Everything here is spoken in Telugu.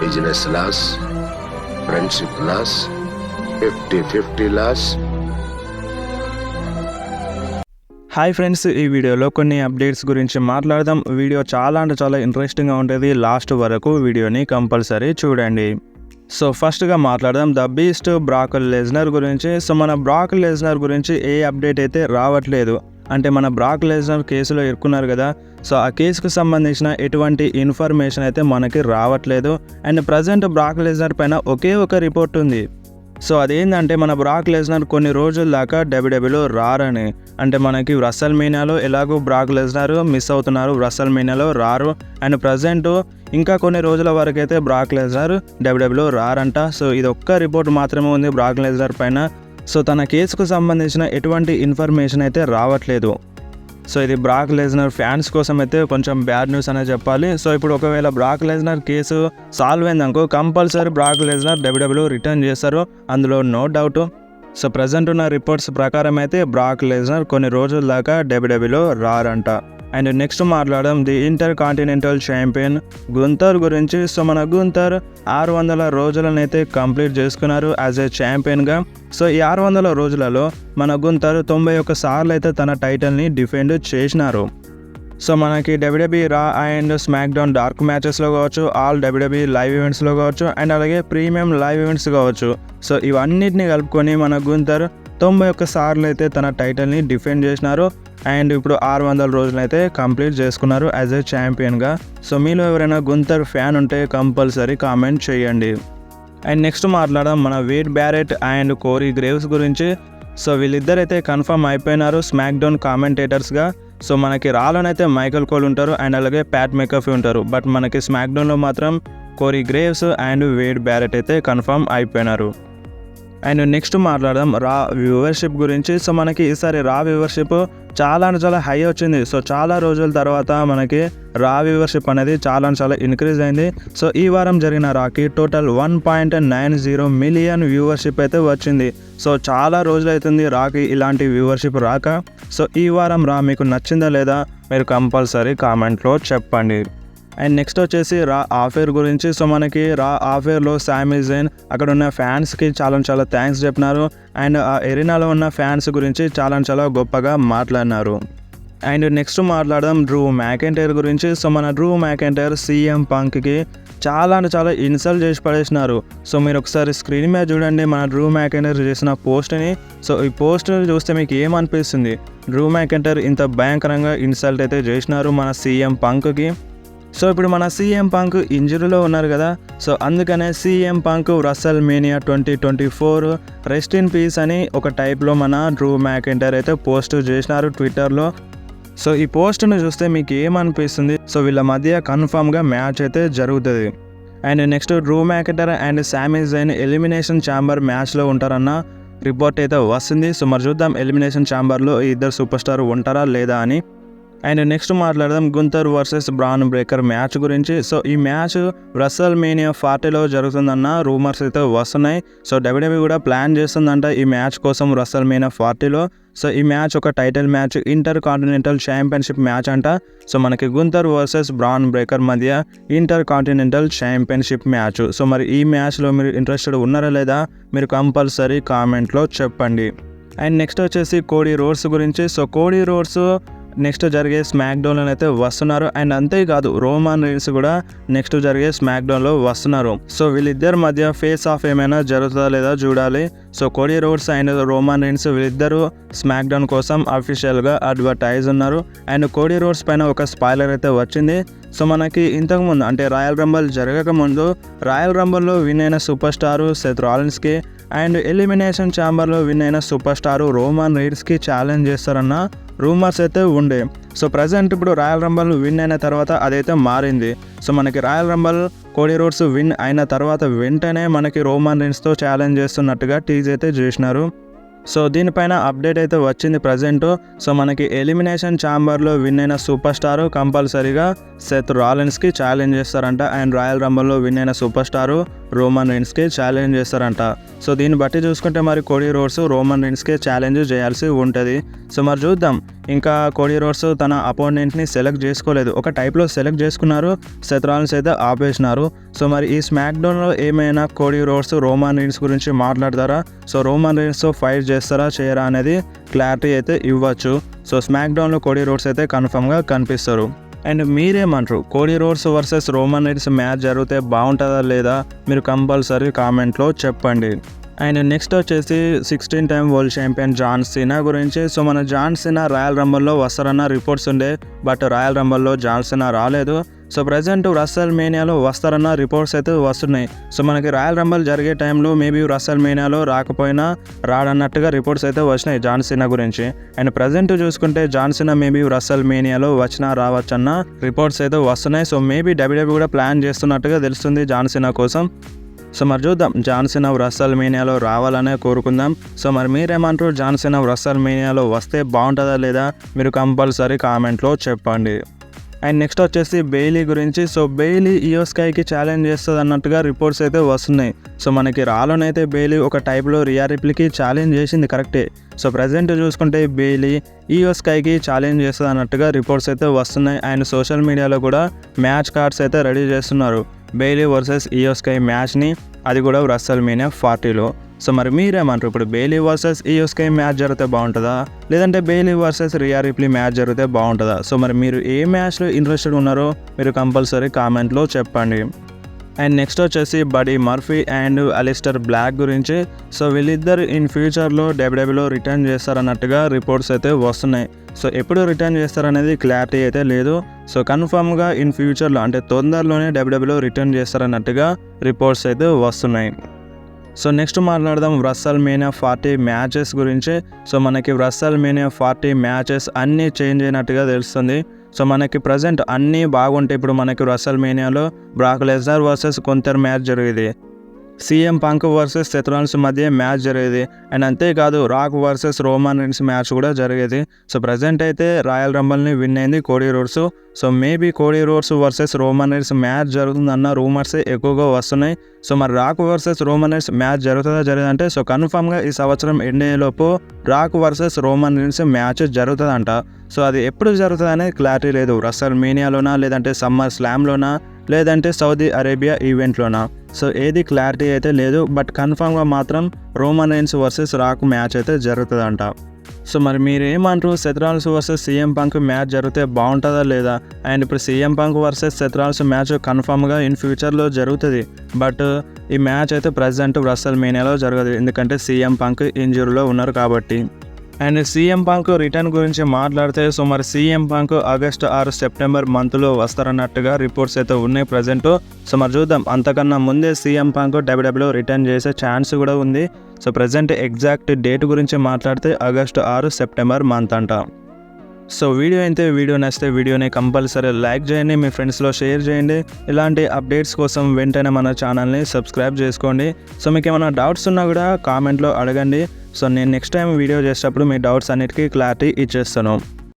Business loss, friendship loss, 50-50 loss. Hi friends, ఈ వీడియోలో కొన్ని అప్డేట్స్ గురించి మాట్లాడదాం. వీడియో చాలా ఇంట్రెస్టింగ్గా ఉంటుంది. లాస్ట్ వరకు వీడియోని కంపల్సరీ చూడండి. సో ఫస్ట్గా మాట్లాడదాం ద బీస్ట్ బ్రాక్ లెస్నర్ గురించి. సో మన బ్రాక్ లెస్నర్ గురించి ఏ అప్డేట్ అయితే రావట్లేదు. అంటే మన బ్రాక్ లెస్నర్ కేసులో ఇరుక్కున్నారు కదా, సో ఆ కేసుకు సంబంధించిన ఎటువంటి ఇన్ఫర్మేషన్ అయితే మనకి రావట్లేదు. అండ్ ప్రజెంట్ బ్రాక్ లెస్నర్ పైన ఒకే ఒక రిపోర్ట్ ఉంది. సో అదేంటంటే మన బ్రాక్ లెస్నర్ కొన్ని రోజుల దాకా డబ్ల్యూడబ్ల్యూలో రారని. అంటే మనకి రస్సల్ మీనియాలో ఎలాగో బ్రాక్ లెస్నర్ మిస్ అవుతున్నారు, రస్సల్ మీనియాలో రారు. అండ్ ప్రజెంట్ ఇంకా కొన్ని రోజుల వరకు అయితే బ్రాక్ లెస్నర్ డబ్ల్యూడబ్ల్యూలో రారంట. సో ఇది ఒక్క రిపోర్ట్ మాత్రమే ఉంది బ్రాక్ లెస్నర్ పైన. సో తన కేసుకు సంబంధించిన ఎటువంటి ఇన్ఫర్మేషన్ అయితే రావట్లేదు. సో ఇది బ్రాక్ లెస్నర్ ఫ్యాన్స్ కోసం అయితే కొంచెం బ్యాడ్ న్యూస్ అనే చెప్పాలి. సో ఇప్పుడు ఒకవేళ బ్రాక్ లెస్నర్ కేసు సాల్వ్ అయిందనుకో compulsory Brock Lesnar WWE return చేస్తారు, అందులో నో డౌట్. సో ప్రజెంట్ ఉన్న రిపోర్ట్స్ ప్రకారం అయితే బ్రాక్ లెస్నర్ కొన్ని రోజుల దాకా డబ్ల్యూడబ్ల్యూలో రారంట. అండ్ నెక్స్ట్ మాట్లాడడం the intercontinental champion Gunther గురించి. సో మన గుంతర్ 600 రోజులనైతే కంప్లీట్ చేసుకున్నారు యాజ్ ఏ ఛాంపియన్గా. సో ఈ 600 రోజులలో మన గుంతర్ 91 సార్లు అయితే తన టైటిల్ని డిఫెండ్ చేసినారు. సో మనకి WWE Raw and smack down dark మ్యాచెస్లో కావచ్చు, ఆల్ డబ్ల్యూడబ్ల్యూ లైవ్ ఈవెంట్స్లో కావచ్చు, అండ్ అలాగే ప్రీమియం లైవ్ ఈవెంట్స్ కావచ్చు. సో ఇవన్నిటిని కలుపుకొని మన గుంతర్ 91 సార్లు అయితే తన టైటిల్ని డిఫెండ్ చేసినారు. అండ్ ఇప్పుడు 600 రోజులు అయితే కంప్లీట్ చేసుకున్నారు యాజ్ ఏ ఛాంపియన్గా. సో మీలో ఎవరైనా గుంతర్ ఫ్యాన్ ఉంటే కంపల్సరీ కామెంట్ చేయండి. అండ్ నెక్స్ట్ మాట్లాడదాం మన Wade Barrett and Corey Graves గురించి. సో వీళ్ళిద్దరైతే కన్ఫర్మ్ అయిపోయినారు స్మాక్ డౌన్ కామెంటేటర్స్గా. సో మనకి రాలోనైతే మైకల్ కోల్ ఉంటారు అండ్ అలాగే ప్యాట్ మెకఫీ ఉంటారు. బట్ మనకి స్మాక్ డౌన్లో మాత్రం Corey Graves and Wade Barrett అయితే కన్ఫర్మ్ అయిపోయినారు. అండ్ నెక్స్ట్ మాట్లాడదాం రా వ్యూవర్షిప్ గురించి. సో మనకి ఈసారి రా వ్యూవర్షిప్ చాలా హై వచ్చింది. సో చాలా రోజుల తర్వాత మనకి రా వ్యూవర్షిప్ అనేది చాలా ఇంక్రీజ్ అయింది. సో ఈ వారం జరిగిన రాకి టోటల్ 1.90 మిలియన్ వ్యూవర్షిప్ అయితే వచ్చింది. సో చాలా రోజులు అవుతుంది రాకి ఇలాంటి వ్యూవర్షిప్ రాక. సో ఈ వారం రా మీకు నచ్చిందా లేదా మీరు కంపల్సరీ కామెంట్లో చెప్పండి. అండ్ నెక్స్ట్ వచ్చేసి రా ఆఫేర్ గురించి. సో మనకి రా ఆఫేర్లో సామీ జైన్ అక్కడ ఉన్న ఫ్యాన్స్కి చాలా థ్యాంక్స్ చెప్పినారు. అండ్ ఆ ఎరీనాలో ఉన్న ఫ్యాన్స్ గురించి చాలా గొప్పగా మాట్లాడినారు. అండ్ నెక్స్ట్ మాట్లాడదాం డ్రూ మ్యాకెంటైర్ గురించి. సో మన డ్రూ మ్యాకెంటైర్ సీఎం పంక్కి చాలా ఇన్సల్ట్ చేసి పడేసినారు. సో మీరు ఒకసారి స్క్రీన్ మీద చూడండి మన డ్రూ మ్యాకెంటైర్ చేసిన పోస్ట్ని. సో ఈ పోస్ట్ చూస్తే మీకు ఏమనిపిస్తుంది? డ్రూ మ్యాకెంటైర్ ఇంత భయంకరంగా ఇన్సల్ట్ అయితే చేసినారు మన సీఎం పంక్కి. సో ఇప్పుడు మన సీఎం పంక్ ఇంజరీలో ఉన్నారు కదా, సో అందుకనే CM punk Russell mania 2024 rest in peace అని ఒక టైప్లో మన డ్రూ మ్యాకెంటైర్ అయితే పోస్ట్ చేసినారు ట్విట్టర్లో. సో ఈ పోస్ట్ను చూస్తే మీకు ఏమనిపిస్తుంది? సో వీళ్ళ మధ్య కన్ఫామ్గా మ్యాచ్ అయితే జరుగుతుంది. And next Drew McIntyre and సామీ జైన్ ఎలిమినేషన్ ఛాంబర్ మ్యాచ్లో ఉంటారన్న రిపోర్ట్ అయితే వస్తుంది. సో మరి చూద్దాం ఎలిమినేషన్ ఛాంబర్లో ఇద్దరు సూపర్ స్టార్ ఉంటారా లేదా అని. అండ్ నెక్స్ట్ మాట్లాడదాం గుంతర్ వర్సెస్ బ్రాన్ బ్రేకర్ మ్యాచ్ గురించి. సో ఈ మ్యాచ్ రస్సల్ మేనియా 40లో జరుగుతుందన్న రూమర్స్ అయితే వస్తున్నాయి. సో డబ్ల్యూడబ్ల్యూ కూడా ప్లాన్ చేస్తుందంట ఈ మ్యాచ్ కోసం రస్సల్ మేనియా 40లో. సో ఈ మ్యాచ్ ఒక title match, inter continental championship match అంట. సో మనకి గుంతర్ వర్సెస్ బ్రాన్ బ్రేకర్ మధ్య inter continental championship match. So మరి ఈ మ్యాచ్లో మీరు ఇంట్రెస్టెడ్ ఉన్నారా లేదా మీరు కంపల్సరీ కామెంట్లో చెప్పండి. అండ్ నెక్స్ట్ వచ్చేసి కోడీ రోడ్స్ గురించి. సో కోడీ రోడ్స్ నెక్స్ట్ జరిగే స్మాక్ డౌన్లో అయితే వస్తున్నారు. అండ్ అంతేకాదు రోమన్ రీన్స్ కూడా నెక్స్ట్ జరిగే స్మాక్ డౌన్లో వస్తున్నారు. సో వీళ్ళిద్దరి మధ్య ఫేస్ ఆఫ్ ఏమైనా జరుగుతుందా లేదా చూడాలి. So Cody Rhodes and Roman Reigns వీళ్ళిద్దరూ స్మాక్ డౌన్ కోసం అఫీషియల్గా అడ్వర్టైజ్ ఉన్నారు. అండ్ కోడీ రోడ్స్ పైన ఒక స్పాయిలర్ అయితే వచ్చింది. సో మనకి ఇంతకుముందు అంటే రాయల్ రంబల్ జరగకముందు రాయల్ రంబల్లో విన్ అయిన సూపర్ స్టారు సెత్ రాలిన్స్కి అండ్ ఎలిమినేషన్ ఛాంబర్లో విన్ అయిన సూపర్ స్టారు రోమన్ రీన్స్కి ఛాలెంజ్ చేస్తారన్న రూమర్స్ అయితే ఉండే. సో ప్రజెంట్ ఇప్పుడు రాయల్ రంబల్ విన్ అయిన తర్వాత అదైతే మారింది. సో మనకి Royal Rumble Cody Rhodes win అయిన తర్వాత వెంటనే మనకి రోమన్ రీన్స్తో ఛాలెంజ్ చేస్తున్నట్టుగా టీజ్ అయితే చేసినారు. సో దీనిపైన అప్డేట్ అయితే వచ్చింది ప్రజెంట్. సో మనకి ఎలిమినేషన్ ఛాంబర్లో విన్ అయిన సూపర్ స్టారు కంపల్సరీగా సెత్ రాలిన్స్కి ఛాలెంజ్ చేస్తారంట. అండ్ రాయల్ రంబల్లో విన్ అయిన సూపర్ స్టారు రోమన్ రీన్స్కి ఛాలెంజ్ చేస్తారంట. సో దీన్ని బట్టి చూసుకుంటే మరి కోడీ రోడ్స్ రోమన్ రీన్స్కి ఛాలెంజ్ చేయాల్సి ఉంటుంది. సో మరి చూద్దాం. ఇంకా కోడీ రోడ్స్ తన అపోనెంట్ని సెలెక్ట్ చేసుకోలేదు, ఒక టైప్లో సెలెక్ట్ చేసుకున్నారు, సెత్ రాలిన్స్ అయితే ఆపేసినారు. సో మరి ఈ స్మాక్ డౌన్లో ఏమైనా కోడీ రోడ్స్ రోమన్ రీన్స్ గురించి మాట్లాడతారా, సో రోమన్ రీన్స్తో ఫైట్ చేస్తారా చేయరా అనేది క్లారిటీ అయితే ఇవ్వచ్చు. సో స్మాక్ డౌన్లో కోడీ రోడ్స్ అయితే కన్ఫర్మ్గా కనిపిస్తారు. అండ్ మీరేమంటారు, Cody Rhodes versus Roman Reigns match జరిగితే బాగుంటుందా లేదా, మీరు కంపల్సరీ కామెంట్లో చెప్పండి. అండ్ నెక్స్ట్ వచ్చేసి 16 time world champion John Cena గురించి. సో మన జాన్ సీనా రాయల్ రంబల్లో వస్తారన్న రిపోర్ట్స్ ఉండే, బట్ రాయల్ రంబల్లో జాన్ సీనా రాలేదు. సో ప్రజెంట్ రస్సెల్ మేనియాలో వస్తారన్న రిపోర్ట్స్ అయితే వస్తున్నాయి. సో మనకి రాయల్ రంబల్ జరిగే టైంలో మేబీ రస్సెల్ మేనియాలో రాకపోయినా రాడన్నట్టుగా రిపోర్ట్స్ అయితే వచ్చినాయి జాన్ సీనా గురించి. అండ్ ప్రజెంట్ చూసుకుంటే జాన్ సీనా మేబీ రస్సెల్ మేనియాలో వచ్చినా రావచ్చన్న రిపోర్ట్స్ అయితే వస్తున్నాయి. సో మేబీ డబ్ల్యూడబ్ల్యూ కూడా ప్లాన్ చేస్తున్నట్టుగా తెలుస్తుంది జాన్ సీనా కోసం. సో మరి చూద్దాం, జాన్ సీనా రస్సెల్ మేనియాలో రావాలనే కోరుకుందాం. సో మరి మీరేమంటారు, జాన్ సీనా రస్సెల్ మేనియాలో వస్తే బాగుంటుందా లేదా, మీరు కంపల్సరీ కామెంట్లో చెప్పండి. అండ్ నెక్స్ట్ వచ్చేసి బెయిలీ గురించి. సో బెయిలీ ఇయో స్కైకి ఛాలెంజ్ చేస్తుంది అన్నట్టుగా రిపోర్ట్స్ అయితే వస్తున్నాయి. సో మనకి రాలోనైతే బెయిలీ ఒక టైప్లో రియా రిప్లీకి ఛాలెంజ్ చేసింది కరెక్టే. సో ప్రజెంట్ చూసుకుంటే బెయిలీ ఇయో స్కైకి ఛాలెంజ్ చేస్తుంది అన్నట్టుగా రిపోర్ట్స్ అయితే వస్తున్నాయి. అండ్ సోషల్ మీడియాలో కూడా మ్యాచ్ కార్డ్స్ అయితే రెడీ చేస్తున్నారు, బెయిలీ వర్సెస్ ఇయో స్కై మ్యాచ్ని, అది కూడా రస్సెల్ మేనియా 40లో. సో మరి మీరేమంటారు, ఇప్పుడు బెయిలీ వర్సెస్ ఇయో స్కై మ్యాచ్ జరిగితే బాగుంటుందా, లేదంటే బెయిలీ వర్సెస్ రియా రిప్లీ మ్యాచ్ జరిగితే బాగుంటుందా? సో మరి మీరు ఏ మ్యాచ్లో ఇంట్రెస్టెడ్ ఉన్నారో మీరు కంపల్సరీ కామెంట్లో చెప్పండి. అండ్ నెక్స్ట్ వచ్చేసి Buddy Murphy and Alister Black గురించి. సో వీళ్ళిద్దరు ఇన్ ఫ్యూచర్లో డబ్ల్యూడబ్ల్యూలో రిటర్న్ చేస్తారన్నట్టుగా రిపోర్ట్స్ అయితే వస్తున్నాయి. సో ఎప్పుడు రిటర్న్ చేస్తారనేది క్లారిటీ అయితే లేదు. సో కన్ఫర్మ్గా ఇన్ ఫ్యూచర్లో అంటే తొందరలోనే డబ్ల్యూడబ్ల్యూలో రిటర్న్ చేస్తారన్నట్టుగా రిపోర్ట్స్ అయితే వస్తున్నాయి. సో నెక్స్ట్ మాట్లాడదాం రస్సెల్ మేనియా 40 మ్యాచెస్ గురించి. సో మనకి రస్సెల్ మేనియా 40 మ్యాచెస్ అన్నీ చేంజ్ అయినట్టుగా తెలుస్తుంది. సో మనకి ప్రజెంట్ అన్నీ బాగుంటాయి. ఇప్పుడు మనకి రస్సెల్ మేనియాలో Brock Lesnar versus Gunther match జరిగేది, CM Punk versus Seth Rollins మధ్య మ్యాచ్ జరిగేది, అండ్ అంతేకాదు Rock versus Roman Reigns match కూడా జరిగేది. సో ప్రజెంట్ అయితే రాయల్ రంబల్ని విన్ అయింది Cody Rhodes. So maybe Cody Rhodes versus Roman Reigns match జరుగుతుందన్న రూమర్స్ ఎక్కువగా వస్తున్నాయి. సో మరి Rock versus Roman Reigns match జరుగుతుందంటే సో కన్ఫామ్గా ఈ సంవత్సరం ఎండేలోపు Rock versus Roman Reigns match జరుగుతుందంట. సో అది ఎప్పుడు జరుగుతుంది అనేది క్లారిటీ లేదు, రస్సెల్ మేనియాలోనా, లేదంటే సమ్మర్ స్లామ్లోనా, లేదంటే సౌదీ అరేబియా ఈవెంట్లోనా. సో ఏది క్లారిటీ అయితే లేదు, బట్ కన్ఫామ్గా మాత్రం Roman Reigns versus Rock match అయితే జరుగుతుందంట. సో మరి మీరు ఏమంటారు, Seth Rollins versus CM Punk match జరిగితే బాగుంటుందా లేదా? అండ్ ఇప్పుడు CM Punk versus Seth Rollins match కన్ఫామ్గా ఇన్ ఫ్యూచర్లో జరుగుతుంది, బట్ ఈ మ్యాచ్ అయితే ప్రజెంట్ రస్సెల్ మేనియాలో జరగదు, ఎందుకంటే సీఎం పంక్ ఇంజురీలో ఉన్నారు కాబట్టి. అండ్ సీఎం పంక్ రిటర్న్ గురించి మాట్లాడితే, సో మరి సీఎం పంక్ ఆగస్టు 6 సెప్టెంబర్ మంత్లో వస్తారన్నట్టుగా రిపోర్ట్స్ అయితే ఉన్నాయి ప్రజెంట్. సో మరి చూద్దాం, అంతకన్నా ముందే సీఎం పంక్ డబ్ల్యూడబ్ల్యూలో రిటర్న్ చేసే ఛాన్స్ కూడా ఉంది. సో ప్రజెంట్ ఎగ్జాక్ట్ డేట్ గురించి మాట్లాడితే ఆగస్టు 6 సెప్టెంబర్ మంత్ అంట. సో వీడియో నచ్చితే వీడియోని కంపల్సరీ లైక్ చేయండి, మీ ఫ్రెండ్స్లో షేర్ చేయండి. ఇలాంటి అప్డేట్స్ కోసం వెంటనే మన ఛానల్ని సబ్స్క్రైబ్ చేసుకోండి. సో మీకు ఏమైనా డౌట్స్ ఉన్నా కూడా కామెంట్లో అడగండి. సో నేను నెక్స్ట్ టైం వీడియో చేసేటప్పుడు మీ డౌట్స్ అన్నిటికీ క్లారిటీ ఇచ్చేస్తాను.